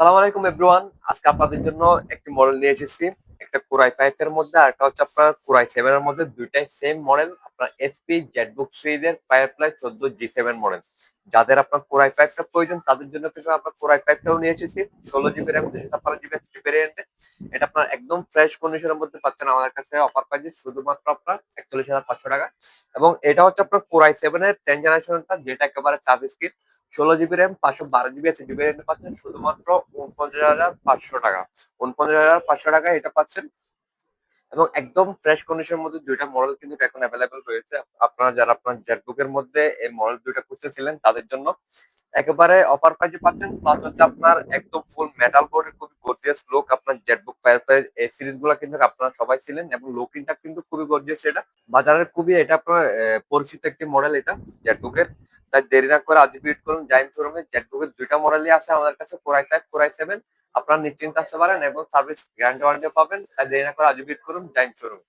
সালাম আলাইকুম এভরিওয়ান। আজকে আপনাদের জন্য একটি মডেল নিয়ে এসেছি। একটা কোরাই 5 এর মধ্যে আর একটা হচ্ছে আপনার কোরাই 7 এর মধ্যে, দুইটাই সেম মডেল। আপনার এসপি জেটবুক সিরিজের ফায়ারফ্লাই 14 G7 মডেল। যাদের আপনার কোরাই 5 টা প্রয়োজন তাদের জন্য কিন্তু আপনার কোরাই 5 টাও নিয়ে এসেছি। 16 জিবি র্যাম 256 জিবি এসএসডি ভেরিয়েন্টে। এটা আপনার একদম ফ্রেশ কন্ডিশনের মধ্যে পাচ্ছেন আমাদের কাছে অফার প্রাইসে শুধুমাত্র আপনার 41,500 টাকা। এবং এটা হচ্ছে আপনার কোরাই 7 এর 10 জেনারেশনটা, যেটা একেবারে touch screen. 16 GB RAM 512 GB SSD ভেরিয়েন্টে পাচ্ছেন শুধুমাত্র 49,500 টাকা। 49,500 টাকা এটা পাচ্ছেন। এবং একদম ফ্রেশ কন্ডিশনের মধ্যে দুইটা মডেল কিন্তু এখন অ্যাভেলেবেল হয়েছে। আপনারা যারা আপনার জেটবুকের মধ্যে এই মডেল দুইটা খুঁজতেছিলেন তাদের জন্য একেবারে অফার প্রাইজে পাচ্ছেন। প্লাস হচ্ছে আপনার একদম ফুল মেটাল বোর্ডের খুবই গর্জিয়াস লুক। আপনার জেটবুক ফায়ারফ্লাই এই সিরিজ গুলো কিন্তু আপনারা সবাই ছিলেন এবং লুকিংটা কিন্তু খুবই গর্জিয়াস। এটা বাজারের খুবই এটা আপনার পরিচিত একটি মডেল এটা জেটবুকের। তাই দেরি না করে আজ ভিজিট করুন জাইম শোরুমে। জেটবুকের দুইটা মডেলই আছে আমাদের কাছে, কোরাই 5 কোরাই 7। আপনারা নিশ্চিন্তে আসতে পারেন এবং সার্ভিস গ্যারান্টি ওয়ারেন্টি পাবেন। তাই দেরি না করে আজ ভিজিট করুন জাইম শোরুম।